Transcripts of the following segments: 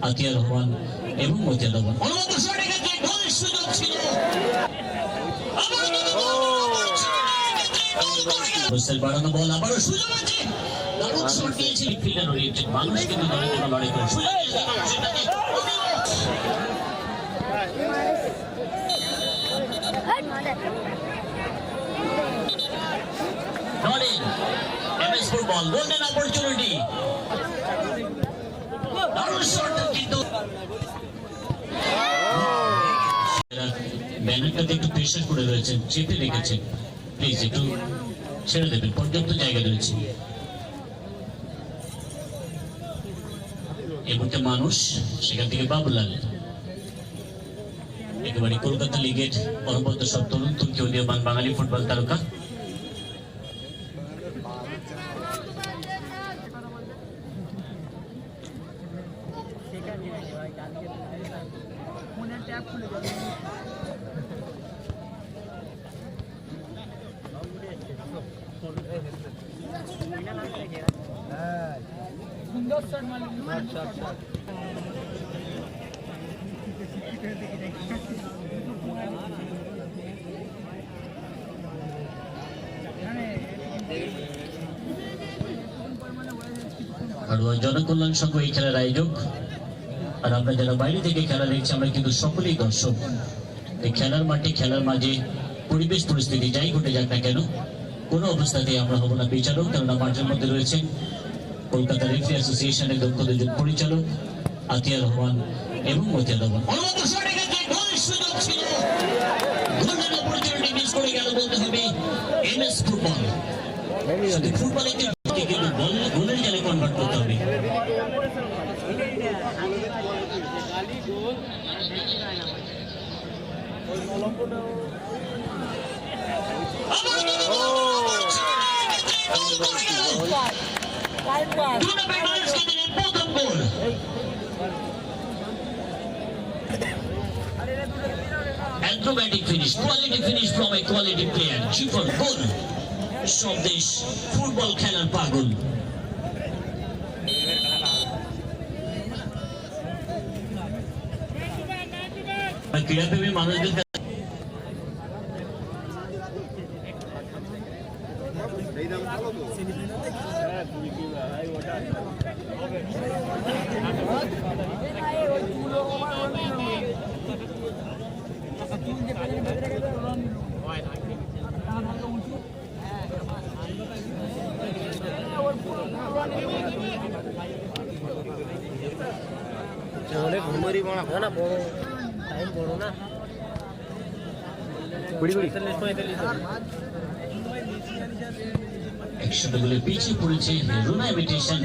আতিয়ার রহমান এবং মতিয়ার রহমান বাড়ানো বল আবারও সুযোগ আছে। দারুণ শট দিয়েছে ফিল্ডার ওরিয়েন্টেড মানুষ কিন্তু দলের জন্য লড়াই করে সুযোগ ফুটবল গোল্ডেন অপরচুনিটি দারুণ শট কিন্তু ব্যানারটাতে একটু প্রেশার করে রয়েছেন, চেপে রেখেছেন, প্লিজ একটু ছেড়ে দেবেন, পর্যাপ্ত জায়গা রয়েছে। এই মুহূর্তে মানুষ সেখান থেকে বাবুলাল একেবারে কলকাতা লিগের পরবর্তী সব তরুণ তুর্কি উদীয়মান বাঙালি ফুটবল তারকা জনকল্যাণ সংঘ এই খেলার আয়োজক। আর আমরা যারা বাইরে থেকে খেলা দেখছি আমরা কিন্তু সকলেই দর্শক। এই খেলার মাঠে খেলার মাঝে পরিবেশ পরিস্থিতি যাই ঘটে যাক না কেন কোনো অবস্থাতেই আমরা হব না বিচারক, কেননা মাঠের মধ্যে রয়েছেন কলকাতা রেফারি অ্যাসোসিয়েশনের দক্ষ দুজন পরিচালক আতিয়ার রহমান এবং মতিয়ার রহমান। ফুটবলে গোলের জালে কনভার্ট করতে হবে। Acrobatic finish, quality finish from a quality player. Chiefon goal. স্বদেশ ফুটবল খেলার পাগল। ক্রীড়াপ্রেমী মানুষদের পিছিয়ে পড়েছে রুনা ইমিটেশন।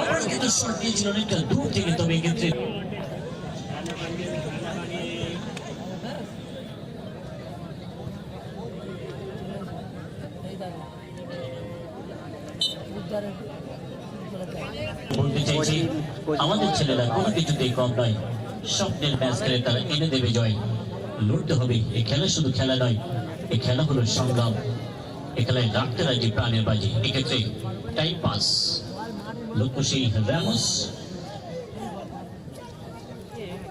আবার কিন্তু শট দিয়েছিল অনেকটা দূর থেকে, তবে এক্ষেত্রে বলতে চাইছি আমাদের ছেলেরা কোনো কিছুতেই কম নয়, স্বপ্নের ম্যাচ খেলে তারা এনে দেবে জয়। লড়তে হবে, এই খেলা শুধু খেলা নয়, এই খেলা হলো সংগ্রাম, এই খেলায় রাখতে রাজি প্রাণের বাজি। এক্ষেত্রে টাইম পাস লক্ষ্য সেই রামোস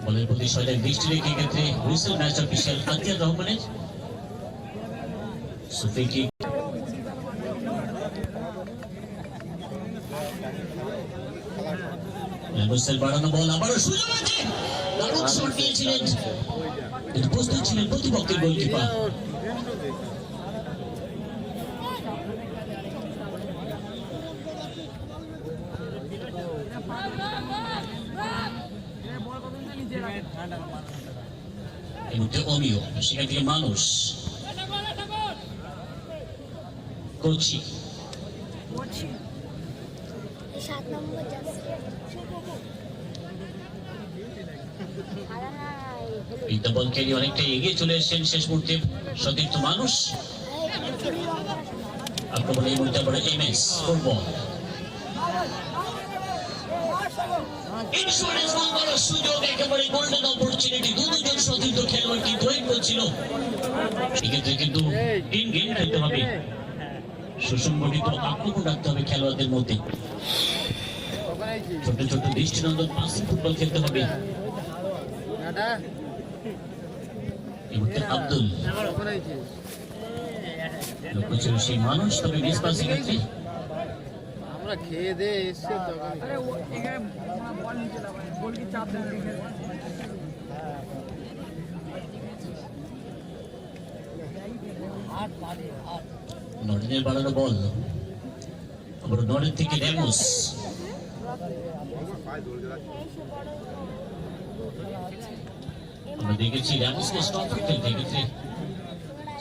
বলের প্রতি সজাগ দৃষ্টি রেখে এক্ষেত্রে হুইসেল ম্যাচ অফিসিয়াল আতিয়ার রহমানের সুফিকি বাড়ানো বল আবারও সুযোগ আছে। দারুণ শট দিয়েছিলেন, কিন্তু প্রস্তুত ছিলেন প্রতিপক্ষের গোলকিপার। এই মুহূর্তে অমিয়, সেখান থেকে মানুষ কোচি বিদ্যাবলকে অনেকটা এগিয়ে চলে এসেছেন শেষ মুহূর্তে সতীর্থ মানুষ। আক্রমণে এই মুহূর্তে আবার এমএস ফুটবল ইন্স্যুরেন্স করার সুযোগ, একেবারে গোল্ডেন অপরচুনিটি। দুজন সতীর্থ খেলোয়াড় কিন্তু ওয়েট করছিল। সেক্ষেত্রে কিন্তু টিম গেম খেলতে হবে, সুসংগঠিত আক্রমণ রাখতে হবে খেলোয়াড়দের মধ্যে। ছোট ছোট দৃষ্টিনন্দন পাসিং ফুটবল খেলতে হবে। আব্দুল লক্ষ্য ছিল সেই মানুষ, তবে মিস পাসিং ক্ষেত্রে আমরা খেয়ে দিয়ে এসছি নরেনের বাড়ানো বল, আবার নরেন থেকে র্যামোস। আমরা দেখেছি র্যামোসকে স্টপ খেলতে ক্ষেত্রে,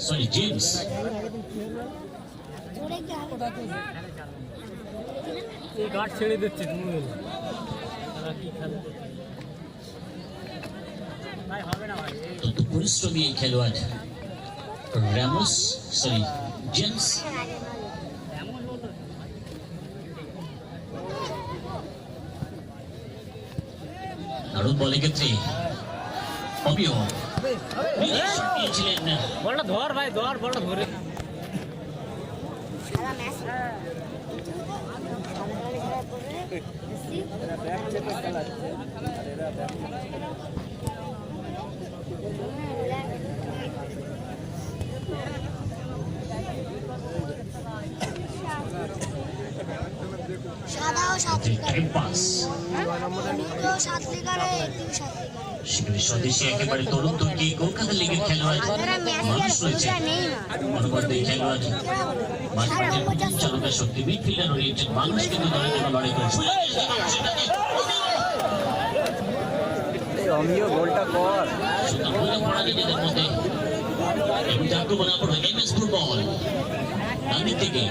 সরি জেমস। গাছ ছেড়ে দিচ্ছে পরিশ্রমী এই খেলোয়াড় র্যামোস, সরি জেমস। দারুণ বলের ক্ষেত্রে অবিও দিয়েছিলেন। বলটা ধর ভাই, ধর বলটা ধরে। স্বদেশী একেবারে তরুণ তুর্কি কলকাতা লিগের খেলোয়াড় মানুষ রয়েছে। অনুবর্তী খেলোয়াড় মাঝমাঠের চালকের শক্তি, মিডফিল্ডার ওরিয়েন্টেড মানুষ কিন্তু দলের জন্য লড়াই করছে। গোলটা কর নিজেদের মধ্যে আক্রমণ আবার এমএস ফুটবল ডান থেকে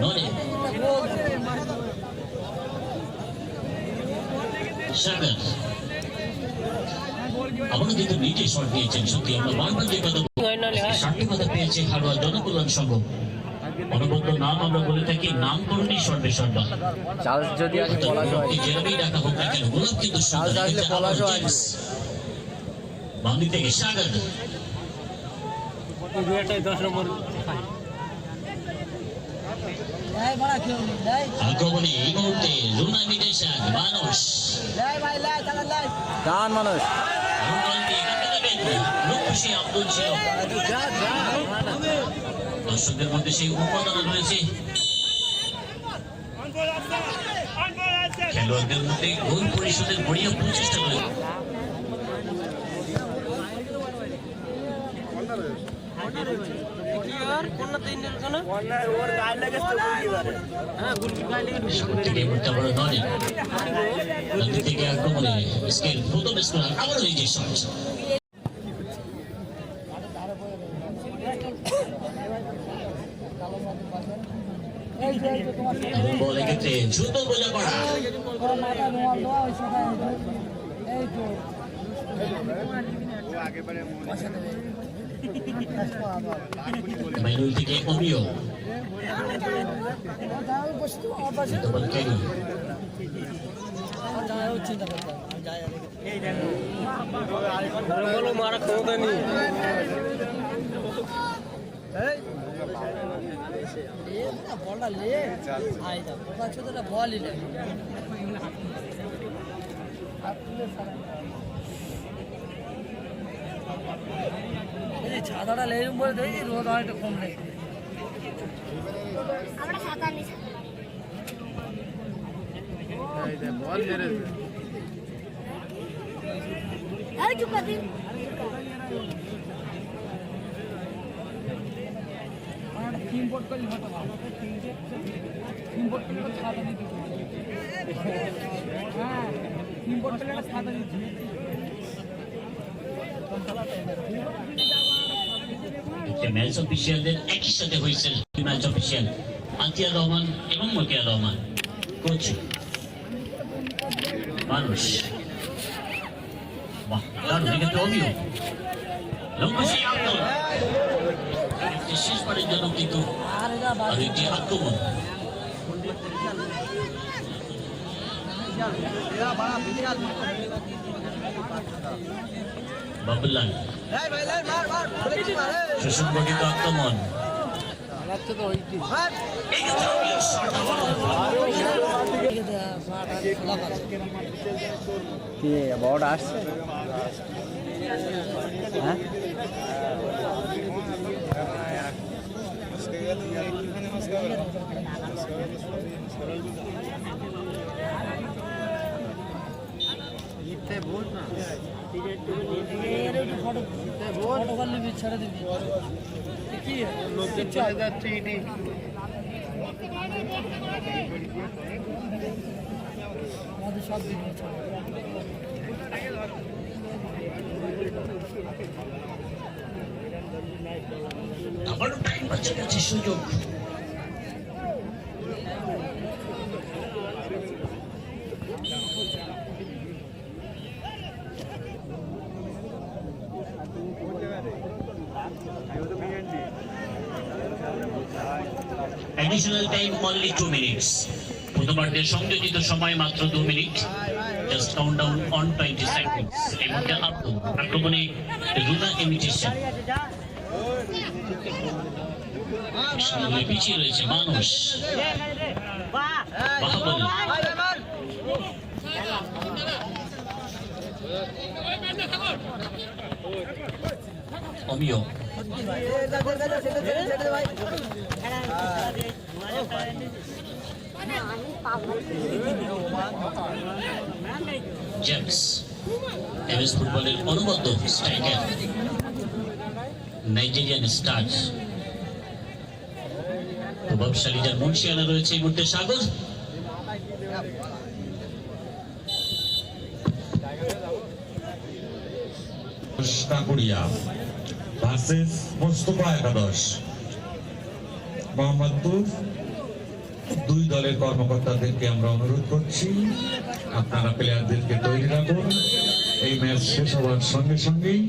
নরে সাগর আবারও কিন্তু নিজে শট দিয়েছেন। সত্যি আমরা বারবার যে কথা 60টি কথা পেয়েছে হাড়োয়া জনকল্যাণ সংঘ। অনবদ্য নাম আমরা বলে থাকি, নামকরণই সর্বে সর্বা। যদি যেভাবেই ডাকা হোক না কেন, গোলাপ কিন্তু বাংলি থেকে সাগর আক্রমণে এই মুহূর্তে লুনা মিটেশন মানুষ দান মানুষ খুশি আব্দুল ছিল। দর্শকদের মধ্যে সেই উপাদান রয়েছে, খেলোয়াড়দের মধ্যে গোল পরিশোধের বড়িয়া প্রচেষ্টা রয়েছে। আক্রমণে প্রথম স্কোর আবারও এই যে শট। বলে ক্ষেত্রে দ্রুত বোঝাপড়া, মাইনুল থেকে অমিও মারা ক্ষমতা নেই। বলটা লে বল ছাতাটা লেগে বলে দেখি রোদ হয়তো কম নেই। বল মেরেছে ইম্পোর্ট করলে হতো না, ইম্পোর্ট করলে ছাতা দিতে, হ্যাঁ ইম্পোর্ট করলে একটা ছাতা দিচ্ছি। ম্যাচ অফিসিয়ালদের একই সাথে হয়েছে ম্যাচ অফিসিয়াল আতিয়ার রহমান এবং মতিয়ার রহমান, কোচ মানুষ। বাহ, দারুণ এক্ষেত্রে অমিও লক্ষ্য আক্রমণ শেষবারের জন্য কিন্তু আরেকটি আক্রমণ। বাবুলাল সুসংগঠিত আক্রমণ কি বড় আসছে হ্যাঁ সব দিন আবারও টাইম বাঁচে গেছে সুযোগ Additional time only 2 minutes. প্রথমার্ধের সংযোজিত সময় মাত্র 2 minute. Just count down on 20 seconds. এই মুহূর্তে আক্রমণে রুনা ইমিটেশন। সামনে পিছিয়ে রয়েছে মানুষ। বাহাবল। অমিয় জেমস এমএস ফুটবলের অনুবদ্ধ স্ট্রাইকার নাইজেরিয়ান স্টার প্রভাবশালী যার মুন্সিয়ানা রয়েছে এই মুহূর্তে সাগর কাকুরিয়া ভার্সেস মোস্তফা একাদশ মোহাম্মদপুর দুই দলের কর্মকর্তাদেরকে আমরা অনুরোধ করছি আপনারা প্লেয়ারদেরকে তৈরি রাখুন এই ম্যাচ শেষ হওয়ার সঙ্গে সঙ্গেই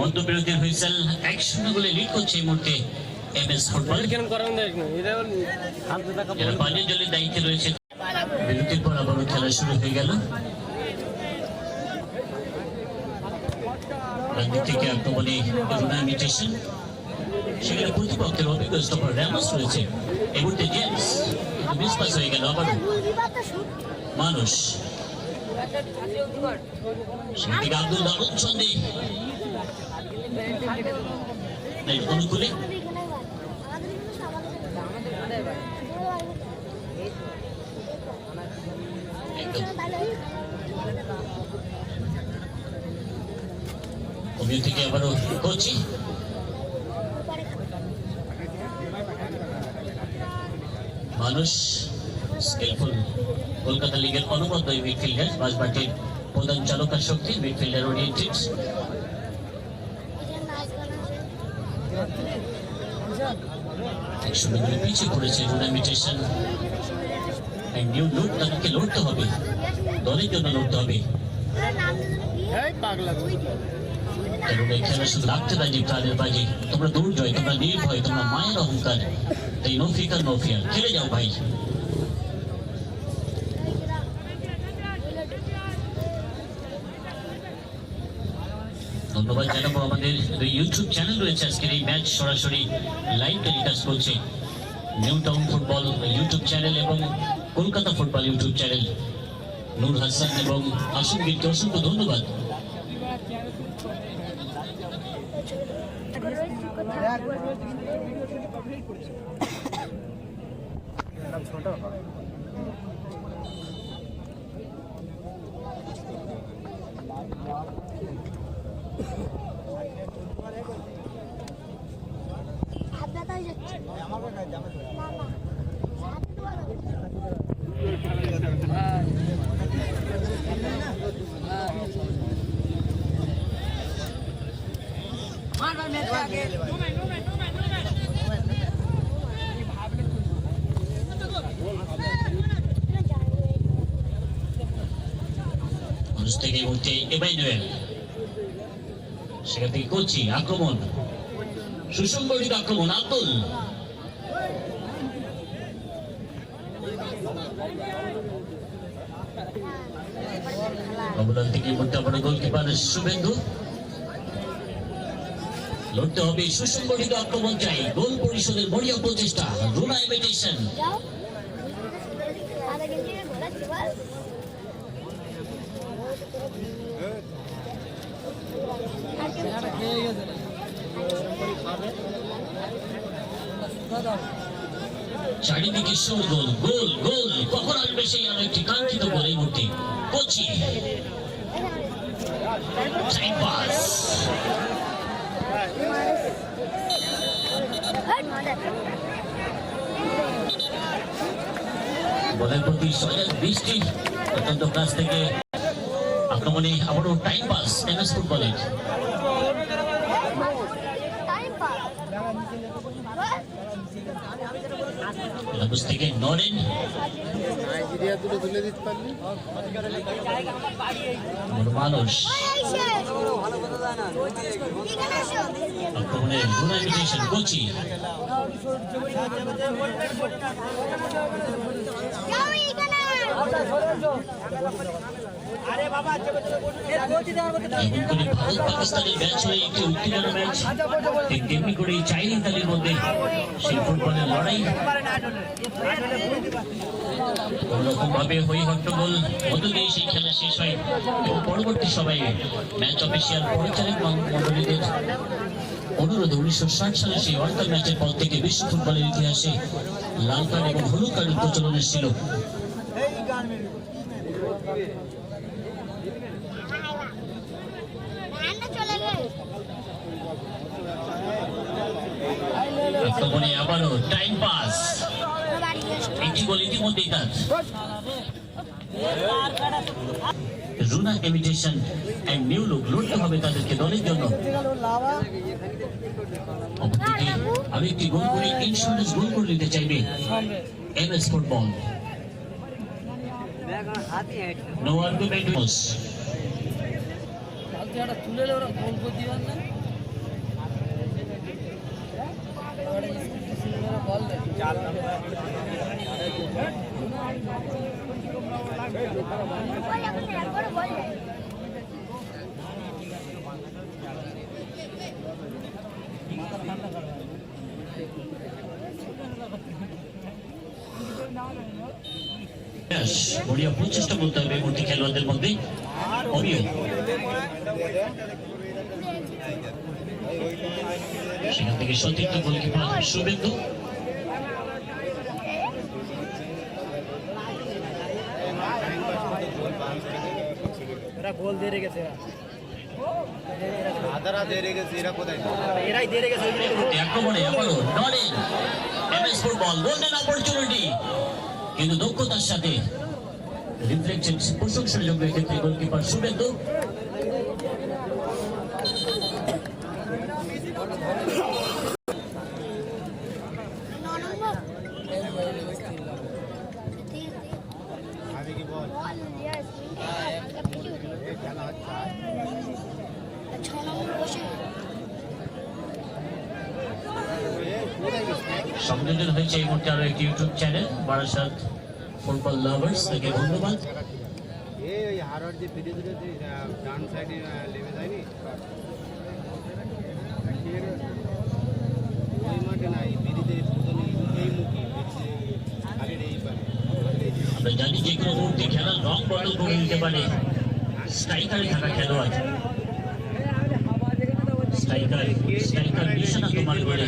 মধ্যবিরতির হুইসেল 1-0 গোলে লিড করছে এই মুহূর্তে এমএস ফুটবল যারা পানীয় জলের দায়িত্বে রয়েছে বিরতির পর আবারও খেলা শুরু হয়ে গেল থেকে আক্রমণে রুনা ইমিটেশন সেখানে প্রতিপক্ষের অভিজ্ঞ স্টপার র্যামোস রয়েছে এই মুহূর্তে জেমস মিস পাস হয়ে গেল আবারও মানুষ সেদিকে আব্দুল দারুণ ছন্দে অনুকূলে অভিযোগ থেকে আবারও করছি মানুষ স্কিলফুল কলকাতা লিগের অনুবদ্ধ মিডফিল্ডার বাসবাটির প্রধান চালকার শক্তি মিডফিল্ডার ওরিয়েন্টেড পিছিয়ে পড়েছে রুনা ইমিটেশন নিউ লুট তাদেরকে লড়তে হবে দলের জন্য লড়তে হবে খেলা শুধু রাখতে রাজি প্রাণের বাজি তোমরা দূর জয় তোমরা নির্ভয় তোমরা মায়ের অহংকার তাই নো ফিকার নো ফিয়ার খেলে যাও ভাই ধন্যবাদ জানাবো আমাদের ইউটিউব চ্যানেল রয়েছে আজকের এই ম্যাচ সরাসরি লাইভ টেলিকাস্ট করছে new town football YouTube channel এবং কলকাতা ফুটবল ইউটিউব চ্যানেল নূর হাসান এবং আসুমগীরকে অসংখ্য ধন্যবাদ ছোট এই মুহূর্তে এমানুয়েল, সেখান থেকে কোচি আক্রমণ, সুসংগঠিত আক্রমণ আব্দুল, অবদান থেকে এই মুহূর্তে আবার গোলকিপার শুভেন্দু। লড়তে হবে, সুসংগঠিত আক্রমণ চাই, গোল পরিশোধের মরিয়া প্রচেষ্টা, রুনা ইমিটেশন, খেয়ে গেছে চারিদিকে শোর, গোল গোল গোল, কখন আসবে সেই আরো একটি কাঙ্ক্ষিত গোল এই মুহূর্তে। কোচি টাইম পাস, বলের প্রতি সজাগ দৃষ্টি অত্যন্ত কাছ থেকে আক্রমণে আবারও টাইম পাস এমএস ফুটবলের। এলাকুশ থেকে নরেন, মানুষ আক্রমণে রুনা ইমিটেশন, কোচি এমন করে ভারত পাকিস্তানের ম্যাচ হয়ে একটি উত্তেজনা ম্যাচ, ঠিক তেমনি করে চার ইতালির মধ্যে সেই ফুটবলের লড়াই কোনরকম ভাবে হই হট্টগোল মধ্য দিয়ে সেই খেলা শেষ হয় এবং পরবর্তী সময়ে ম্যাচ অফিসিয়াল পরিচালক মন্ডলীদের অনুরোধে 1960 সালে সেই ওয়ার্ল্ড ম্যাচের পর থেকে বিশ্ব ফুটবলের ইতিহাসে লাল কার্ড এবং হলুদ কার্ডের প্রচলন ছিল। আক্রমণে আবারও টাইম পাস, একটি গোল ইতিমধ্যেই তার। Runa imitation and new look লড়তে হবে তাদেরকে দলের জন্য। অপরদিকে আরো একটি গোল করে ইন্স্যুরেন্স গোল করে নিতে চাইবে এমএস ফুটবল। নো আর্গুমেন্ট, তুলে ওরা গোল করে দিবেন না বড়িয়া প্রচেষ্টা করতে হবে মূর্তি খেলোয়াড়দের মধ্যে। অমিয় সেখান থেকে সতীর্থ গোলকিপার শুভেন্দু, গোল দিয়ে রেখেছে, আক্রমণে আবারও Naren, MS football golden opportunity, কিন্তু দক্ষতার সাথে রিফ্লেকশন প্রশংসাযোগ্য ক্ষেত্রে গোলকিপার শুভেন্দু। সংযোজন হয়েছে এই মুহূর্তে আরো একটি YouTube channel Barasat football lovers, তাকে ধন্যবাদ। আমরা জানি যে কোনো মুহূর্তে খেলার রং বদল করে নিতে পারে স্ট্রাইকারে থাকা খেলোয়াড়। স্ট্রাইকার নিশানা তোমার করে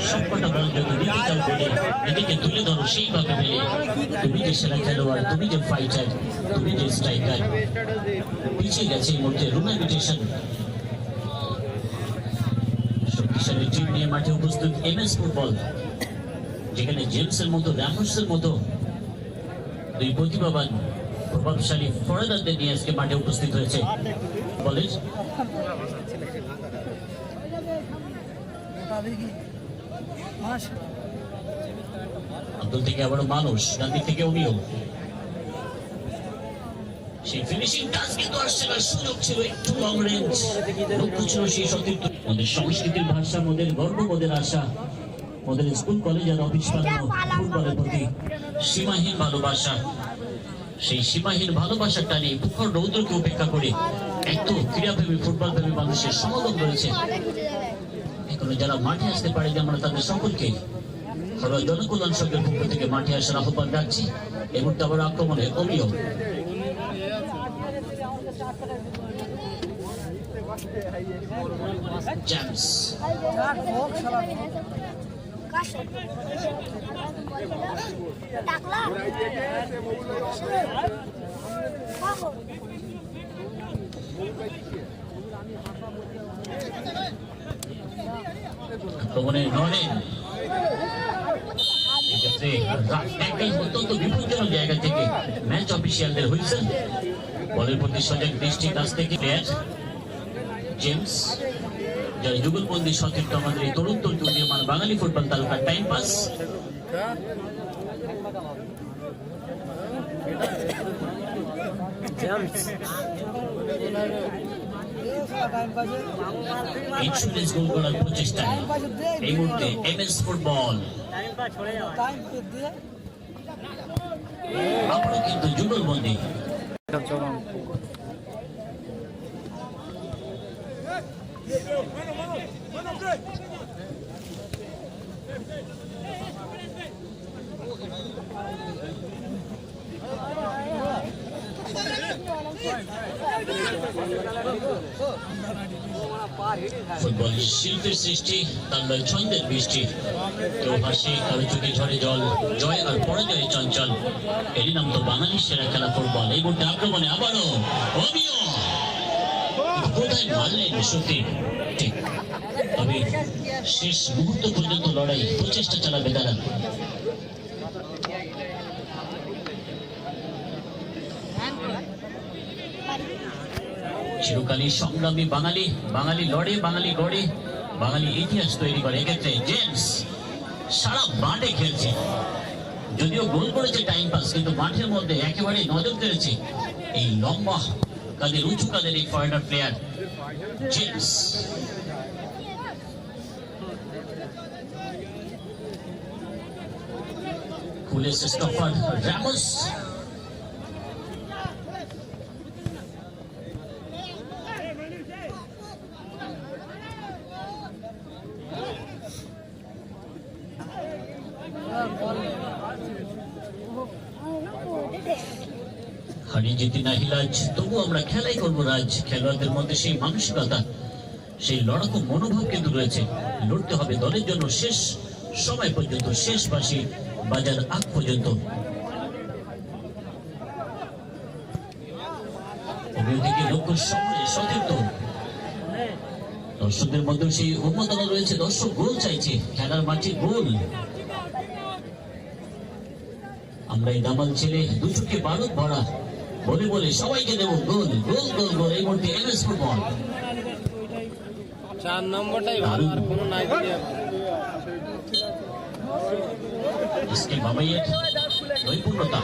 সবকটা বল যত দিতে চাও বলে এদিকে তুলে ধরো সেইভাবে পেলে তুমি যে সেরা খেলোয়াড়, তুমি যে ফাইটার, তুমি যে স্ট্রাইকার। পিছিয়ে গেছে এই মুহূর্তে রুনা ইমিটেশন। শক্তিশালী টিম নিয়ে মাঠে উপস্থিত এমএস ফুটবল, যেখানে জেমসের মতো র্যামোসের মতো দুই প্রতিভাবান প্রভাবশালী ফরওয়ার্ডারদের নিয়ে আজকে মাঠে উপস্থিত হয়েছে কলেজ। আব্দুল থেকে আবারও মানুষ, ডান দিক থেকে অমিয়, সেই ফিনিশিং টাচ কিন্তু আসছে না, সুযোগ ছিল একটু লং রেঞ্জ, লক্ষ্য ছিল সেই সতীর্থ। ওদের সংস্কৃতির ভাষা, ওদের গর্ব, ওদের আশা, ওদের স্কুল কলেজ আর অফিস পালানো ফুটবলের প্রতি সীমাহীন ভালোবাসা। সেই সীমাহীন ভালোবাসার টানে প্রখর রৌদ্রকে উপেক্ষা করে এত ক্রীড়াপ্রেমী ফুটবল প্রেমী মানুষের সমাগম রয়েছে। এখনো যারা মাঠে আসতে পারেনি, আমরা তাদের সকলকে ঘরোয়া জনকল্যাণ সংঘের পক্ষ থেকে মাঠে আসার আহ্বান রাখছি। এই মুহূর্তে আবার আক্রমণে অমিয় জেমস, আক্রমণে নরেন, এক্ষেত্রে অত্যন্ত বিপজ্জনক জায়গা থেকে ম্যাচ অফিসিয়ালদের হুইসেল। বলের প্রতি সজাগ দৃষ্টি কাছ থেকে প্লেয়ার জেমস, যারা যুগলবন্দি সতীর্থ আমাদের এই তরুণ উদীয়মান বাঙালি ফুটবল তারকার টাইম পাস। ইন্স্যুরেন্স গোল করার প্রচেষ্টায় এই মুহূর্তে এমএস ফুটবল আবারও কিন্তু যুগলবন্দি। ফুটবল শিল্পের সৃষ্টি, তার নয় ছন্দের বৃষ্টি। কেউ হাসি, কারো চোখে ঝরে জল, জয় আর পরাজয়ে চঞ্চল। এরই নাম তো বাঙালির সেরা খেলা ফুটবল। এই মুহূর্তে আক্রমণে আবারও অমিয়, কোথায় মারলেন সত্যি ঠিক, তবে শেষ মুহূর্ত পর্যন্ত লড়াই প্রচেষ্টা চালাবে তারা। চিরকালই সংগ্রামী বাঙালি, বাঙালি লড়ে, বাঙালি গড়ে, বাঙালি ইতিহাস তৈরি করে। এক্ষেত্রে জেমস সারা মাঠে খেলছে, যদিও গোল করেছে টাইম পাস, কিন্তু মাঠের মধ্যে একেবারে নজর কেড়েছে এই লম্বা কাদের, উঁচু কাদের এই ফরেনার প্লেয়ার জেমস। খুলেছে স্টফার রামোস, হারিয়ে যেতে না হিলাজ, তবু আমরা খেলাই করবো রাজ। খেলোয়াড়দের মধ্যে সেই মানসিকতা, সেই লড়াকু মনোভাব কিন্তু রয়েছে। লড়তে হবে দলের জন্য শেষ সময় পর্যন্ত, শেষ বাঁশি বাজার আগ পর্যন্ত। থেকে লক্ষ্য সামনে সতীর্থ, দর্শকদের মধ্যে সেই উন্মাদনা রয়েছে। দর্শক গোল চাইছে, খেলার মাঠে গোল। আমরা এই দামাল ছেলে, দু চোখে বারুদ ভরা, বলে বলে সবাইকে দেবো গোল, গোল, গোল, গোল। এই মুহূর্তে এমএস ফুটবল 4 নম্বরটাই ভালো, আর কোনো নাই দিলে इसके बाबाइয়ের নৈপুণ্যতা,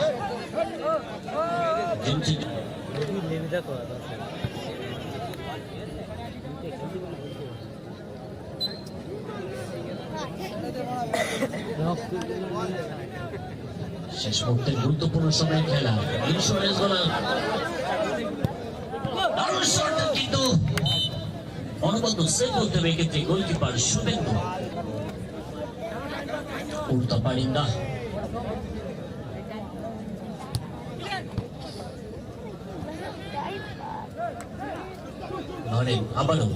শেষ মুহূর্তের গুরুত্বপূর্ণ সময়ের খেলা। ইন্স্যুরেন্স গোলার দারুণ শট, কিন্তু অনবদ্য সেভ করতে হবে এক্ষেত্রে গোলকিপার শুভেন্দু। উল্টা পারিন্দা, আবারও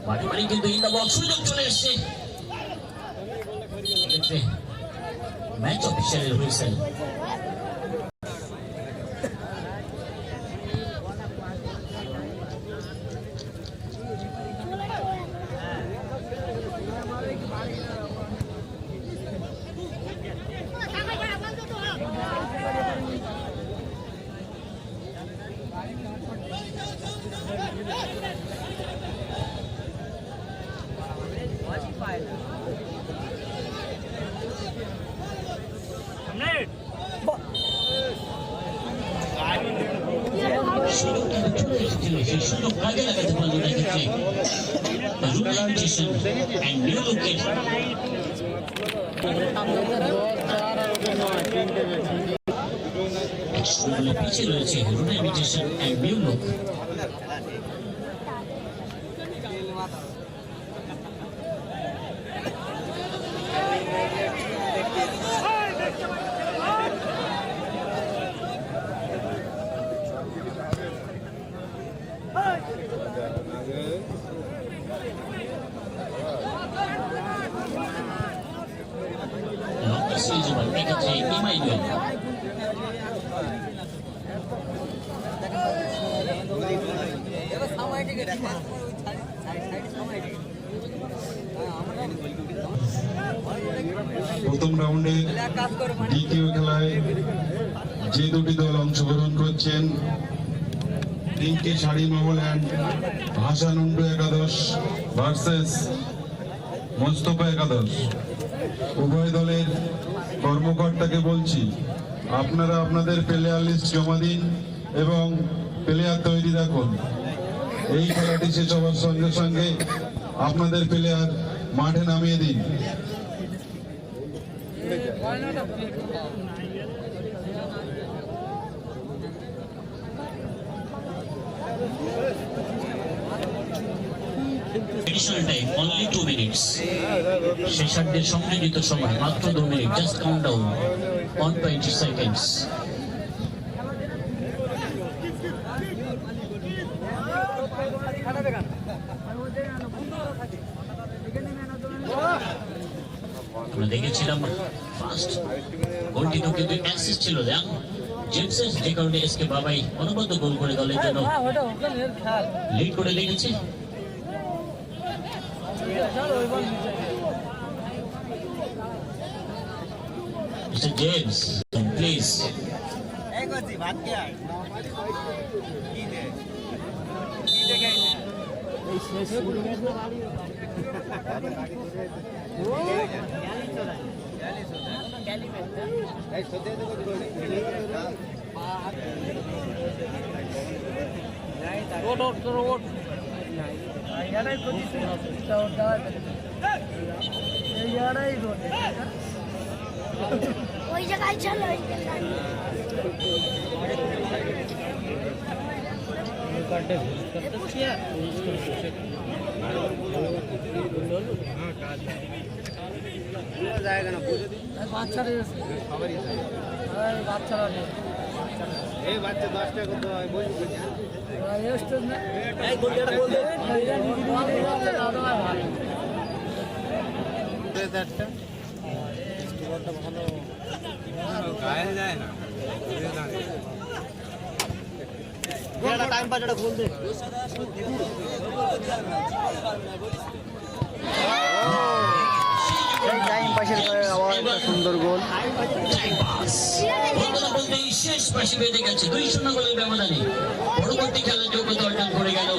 বাড়ি বাড়ি কিন্তু ইন দ্য বক্স, সুযোগ চলে এসছে। এক্ষেত্রে ম্যাচ অফিসিয়ালের হুইসেল। সেই সুযোগ কাজে লাগাতে পারলো না ক্ষেত্রে রুনা ইমিটেশন অ্যান্ড নিউ লুকের পিছিয়ে রয়েছে Runa imitation and new look. লম্বা সিরিজ ওভার এক্ষেত্রে ইমানুয়েল প্রথম রাউন্ডে দ্বিতীয় খেলায় যে দুটি দল অংশগ্রহণ করছেন পিঙ্কি শাড়ি মোহল্যান্ড ভাষানন্দ একাদশ ভার্সেস মোস্তফা একাদশ। উভয় দলের কর্মকর্তাকে বলছি, আপনারা আপনাদের প্লেয়ার লিস্ট জমা দিন এবং প্লেয়ার তৈরি রাখুন। এই খেলাটি শেষ হওয়ার সঙ্গে সঙ্গে আপনাদের প্লেয়ার মাঠে নামিয়ে দিন। Additional time only 2 minutes. শেষার্ধের সংযোজিত সময় মাত্র 2 মিনিট। Just count down 120 seconds. আমরা দেখেছিলাম ফার্স্ট গোলটিতে কিন্তু অ্যাসিস্ট ছিল জেমসের, যে কারণে এসকে বাবাই অনবদ্য গোল করে দলের জন্য লিড করে লেগেছে। Mr. James, please. ওই জায়গায় চলো বাচ্চারা এই বাচ্চা 10 টাকা করতে হয় বলছি গায়ে যায় না টাইম পাঁচ বল দে। সুন্দর গোল শেষ পাশে বেঁধে গেছে 2-0 গোলের ব্যবধানে। পরবর্তী খেলার যোগ্যতা অর্জন করে গেল